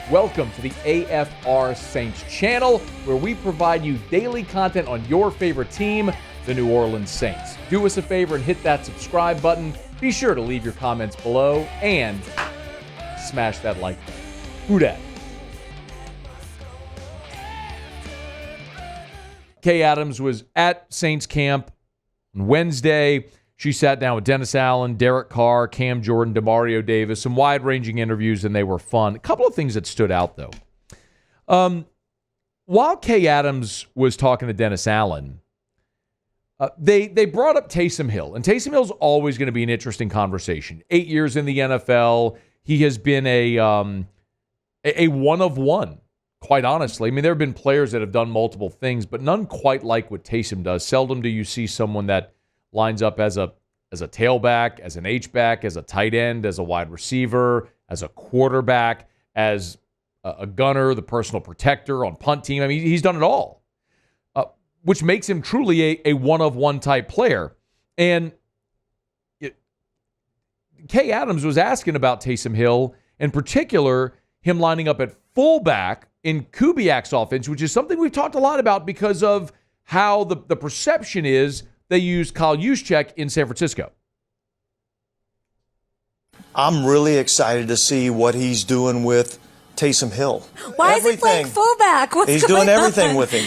Welcome to the AFR Saints channel, where we provide you daily content on your favorite team, the New Orleans Saints. Do us a favor and hit that subscribe button. Be sure to leave your comments below and smash that like button. Who dat? Kay Adams was at Saints camp on Wednesday. She sat down with Dennis Allen, Derek Carr, Cam Jordan, Demario Davis, some wide-ranging interviews, and they were fun. A couple of things that stood out, though. While Kay Adams was talking to Dennis Allen, they brought up Taysom Hill, and Taysom Hill's always going to be an interesting conversation. 8 years in the NFL, he has been a one of one, quite honestly. I mean, there have been players that have done multiple things, but none quite like what Taysom does. Seldom do you see someone that lines up as a tailback, as an H-back, as a tight end, as a wide receiver, as a quarterback, as a gunner, the personal protector on punt team. I mean, he's done it all, which makes him truly a one-of-one type player. And Kay Adams was asking about Taysom Hill, in particular, him lining up at fullback in Kubiak's offense, which is something we've talked a lot about because of how the perception is they use Kyle Juszczyk in San Francisco. I'm really excited to see what he's doing with Taysom Hill. Why is he playing fullback? He's doing everything with him,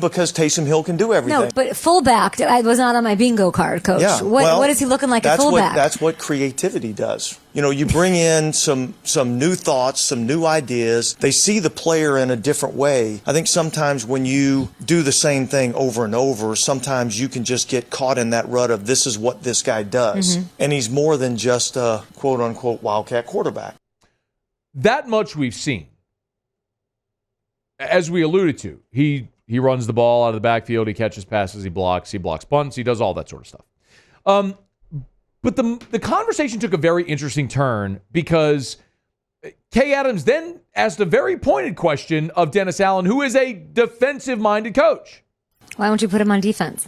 because Taysom Hill can do everything. No, but fullback was not on my bingo card, Coach. Yeah, what is he looking like at fullback? That's what creativity does. You bring in some new thoughts, some new ideas. They see the player in a different way. I think sometimes when you do the same thing over and over, sometimes you can just get caught in that rut of this is what this guy does. Mm-hmm. And he's more than just a quote-unquote wildcat quarterback. That much we've seen. As we alluded to, he runs the ball out of the backfield, he catches passes, he blocks punts, he does all that sort of stuff. But the conversation took a very interesting turn because Kay Adams then asked a very pointed question of Dennis Allen, who is a defensive-minded coach. Why don't you put him on defense?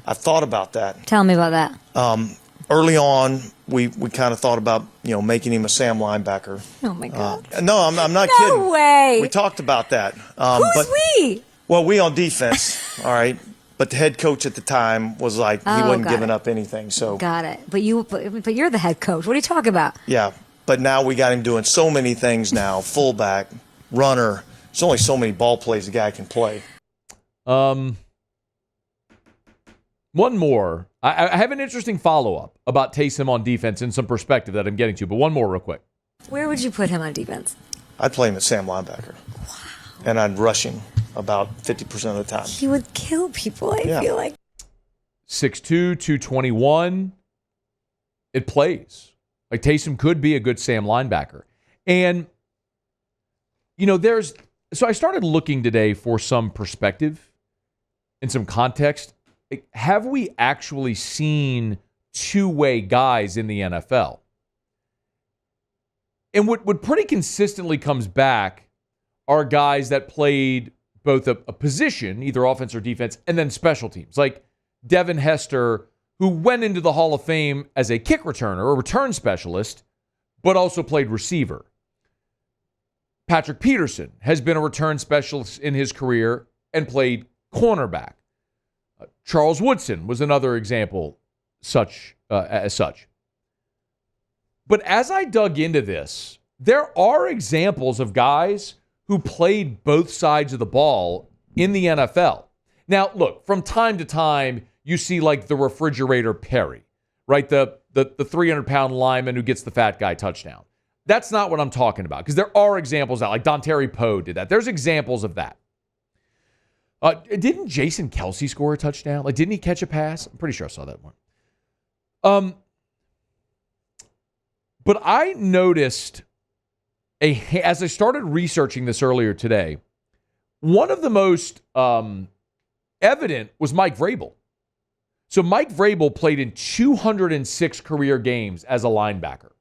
I've thought about that. Tell me about that. Early on, we kind of thought about, making him a Sam linebacker. Oh, my God. No, I'm not kidding. No way. We talked about that. Who's we? Well, we on defense, all right. But the head coach at the time was like, he wasn't giving up anything. So got it. But you're the head coach. What are you talking about? Yeah, but now we got him doing so many things now. Fullback, runner. There's only so many ball plays a guy can play. One more. I have an interesting follow-up about Taysom on defense and some perspective that I'm getting to, but one more real quick. Where would you put him on defense? I'd play him at Sam linebacker. Wow. And I'd rush him about 50% of the time. He would kill people, I feel like. 6'2", 221. It plays. Like, Taysom could be a good Sam linebacker. And, so I started looking today for some perspective and some context. Have we actually seen two-way guys in the NFL? And what pretty consistently comes back are guys that played both a position, either offense or defense, and then special teams. Like Devin Hester, who went into the Hall of Fame as a kick returner, a return specialist, but also played receiver. Patrick Peterson has been a return specialist in his career and played cornerback. Charles Woodson was another example as such. But as I dug into this, there are examples of guys who played both sides of the ball in the NFL. Now, look, from time to time, you see like the refrigerator Perry, right? The 300-pound lineman who gets the fat guy touchdown. That's not what I'm talking about, because there are examples out, like Dontari Poe did that. There's examples of that. Didn't Jason Kelsey score a touchdown? Like, didn't he catch a pass? I'm pretty sure I saw that one. But I noticed, as I started researching this earlier today, one of the most evident was Mike Vrabel. So Mike Vrabel played in 206 career games as a linebacker.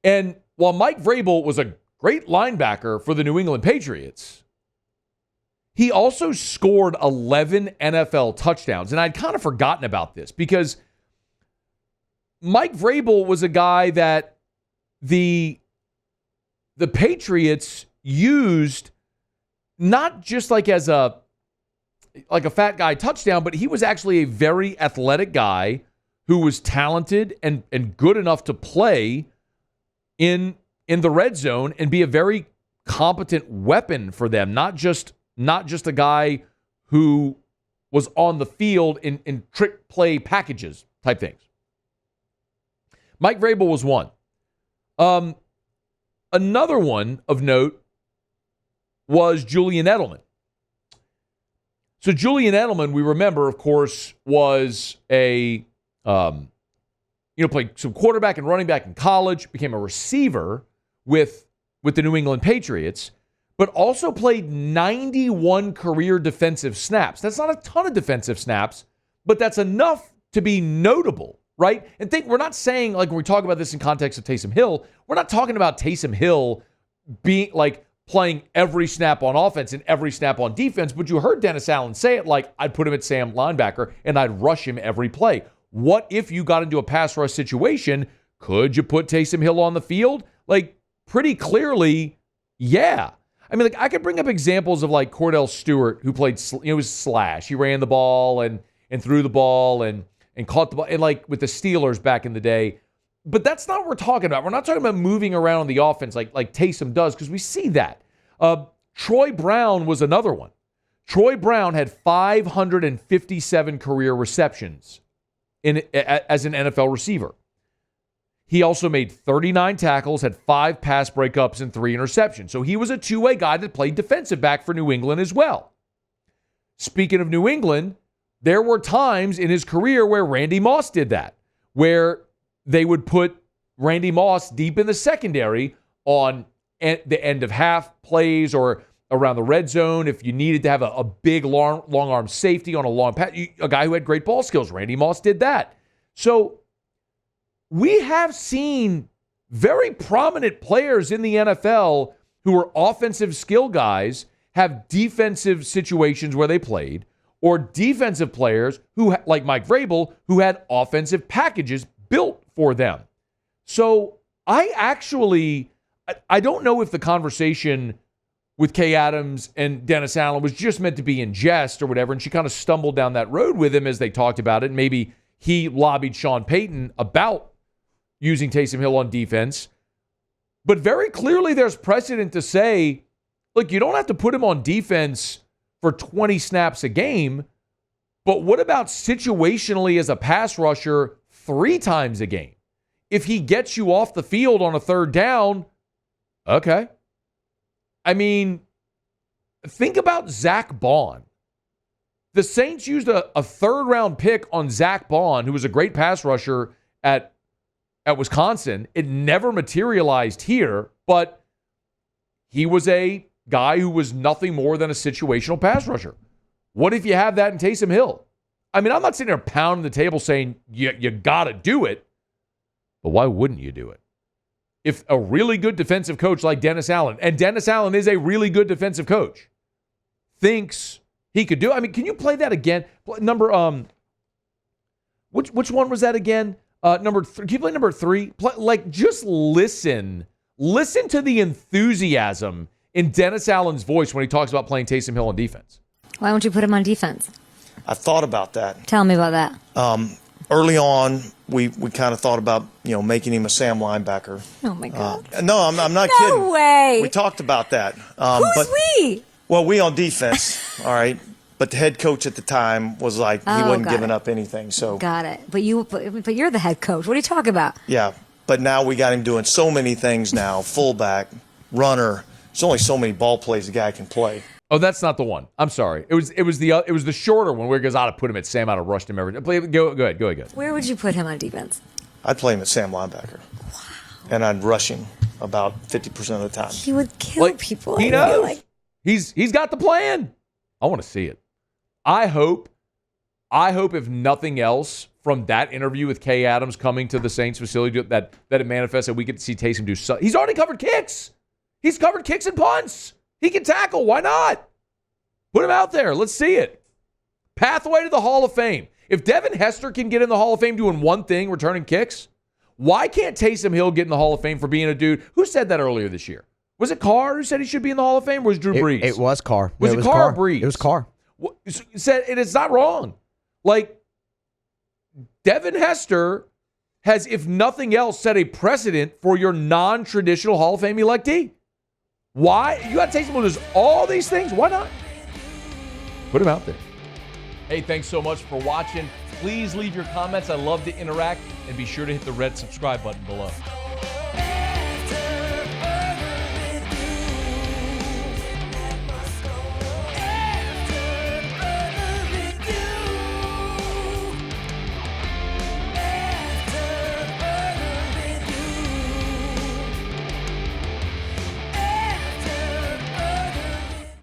And while Mike Vrabel was a great linebacker for the New England Patriots, he also scored 11 NFL touchdowns. And I'd kind of forgotten about this because Mike Vrabel was a guy that the the Patriots used not just like as a fat guy touchdown, but he was actually a very athletic guy who was talented and good enough to play in the red zone and be a very competent weapon for them. Not just a guy who was on the field in trick play packages type things. Mike Vrabel was one. Another one of note was Julian Edelman. So Julian Edelman, we remember, of course, was played some quarterback and running back in college, became a receiver with the New England Patriots, but also played 91 career defensive snaps. That's not a ton of defensive snaps, but that's enough to be notable, right? And we're not saying, like when we talk about this in context of Taysom Hill, we're not talking about Taysom Hill being like playing every snap on offense and every snap on defense, but you heard Dennis Allen say it like, I'd put him at Sam linebacker and I'd rush him every play. What if you got into a pass rush situation? Could you put Taysom Hill on the field? Like, pretty clearly, yeah. I mean, like, I could bring up examples of like Cordell Stewart, who played, was slash. He ran the ball and threw the ball and caught the ball, and like with the Steelers back in the day. But that's not what we're talking about. We're not talking about moving around on the offense like Taysom does, because we see that. Troy Brown was another one. Troy Brown had 557 career receptions as an NFL receiver. He also made 39 tackles, had 5 pass breakups, and 3 interceptions. So he was a two-way guy that played defensive back for New England as well. Speaking of New England, there were times in his career where Randy Moss did that, where they would put Randy Moss deep in the secondary on the end of half plays or around the red zone. If you needed to have a big long arm safety on a long pass, a guy who had great ball skills, Randy Moss did that. So we have seen very prominent players in the NFL who are offensive skill guys have defensive situations where they played, or defensive players who, like Mike Vrabel, who had offensive packages built for them. So I don't know if the conversation with Kay Adams and Dennis Allen was just meant to be in jest or whatever, and she kind of stumbled down that road with him as they talked about it. Maybe he lobbied Sean Payton about using Taysom Hill on defense. But very clearly there's precedent to say, look, you don't have to put him on defense for 20 snaps a game, but what about situationally as a pass rusher 3 times a game? If he gets you off the field on a third down, okay. I mean, think about Zach Bond. The Saints used a third-round pick on Zach Bond, who was a great pass rusher at Wisconsin. It never materialized here, but he was a guy who was nothing more than a situational pass rusher. What if you have that in Taysom Hill? I mean, I'm not sitting there pounding the table saying you got to do it, but why wouldn't you do it? If a really good defensive coach like Dennis Allen, and Dennis Allen is a really good defensive coach, thinks he could do it. I mean, can you play that again? Which one was that again? Number 3. Can you play number 3? Just listen to the enthusiasm in Dennis Allen's voice when he talks about playing Taysom Hill on defense. Why won't you put him on defense? I thought about that. Tell me about that. Early on, we kind of thought about making him a Sam linebacker. Oh my God! No, I'm not kidding. No way. We talked about that. Who's we? Well, we on defense, all right. But the head coach at the time was like he wasn't giving up anything. So got it. But you're the head coach. What are you talking about? Yeah, but now we got him doing so many things now. Fullback, runner. There's only so many ball plays a guy can play. Oh, that's not the one. I'm sorry. It was the shorter one where he goes, I'd have put him at Sam, I'd have rushed him every day. Go ahead. Where would you put him on defense? I'd play him at Sam linebacker. Wow. And I'd rush him about 50% of the time. He would kill people. He knows. He's got the plan. I want to see it. I hope if nothing else from that interview with Kay Adams coming to the Saints facility that it manifests that we get to see Taysom do something. He's already covered kicks. He's covered kicks and punts. He can tackle. Why not? Put him out there. Let's see it. Pathway to the Hall of Fame. If Devin Hester can get in the Hall of Fame doing one thing, returning kicks, why can't Taysom Hill get in the Hall of Fame for being a dude who said that earlier this year? Was it Carr who said he should be in the Hall of Fame, or was Drew Brees? It was Carr. Was it Carr or Brees? It was Carr. Said, and it's not wrong. Like, Devin Hester has, if nothing else, set a precedent for your non-traditional Hall of Fame electee. Why? You got Taysom Hill does all these things. Why not? Put him out there. Hey, thanks so much for watching. Please leave your comments. I love to interact. And be sure to hit the red subscribe button below.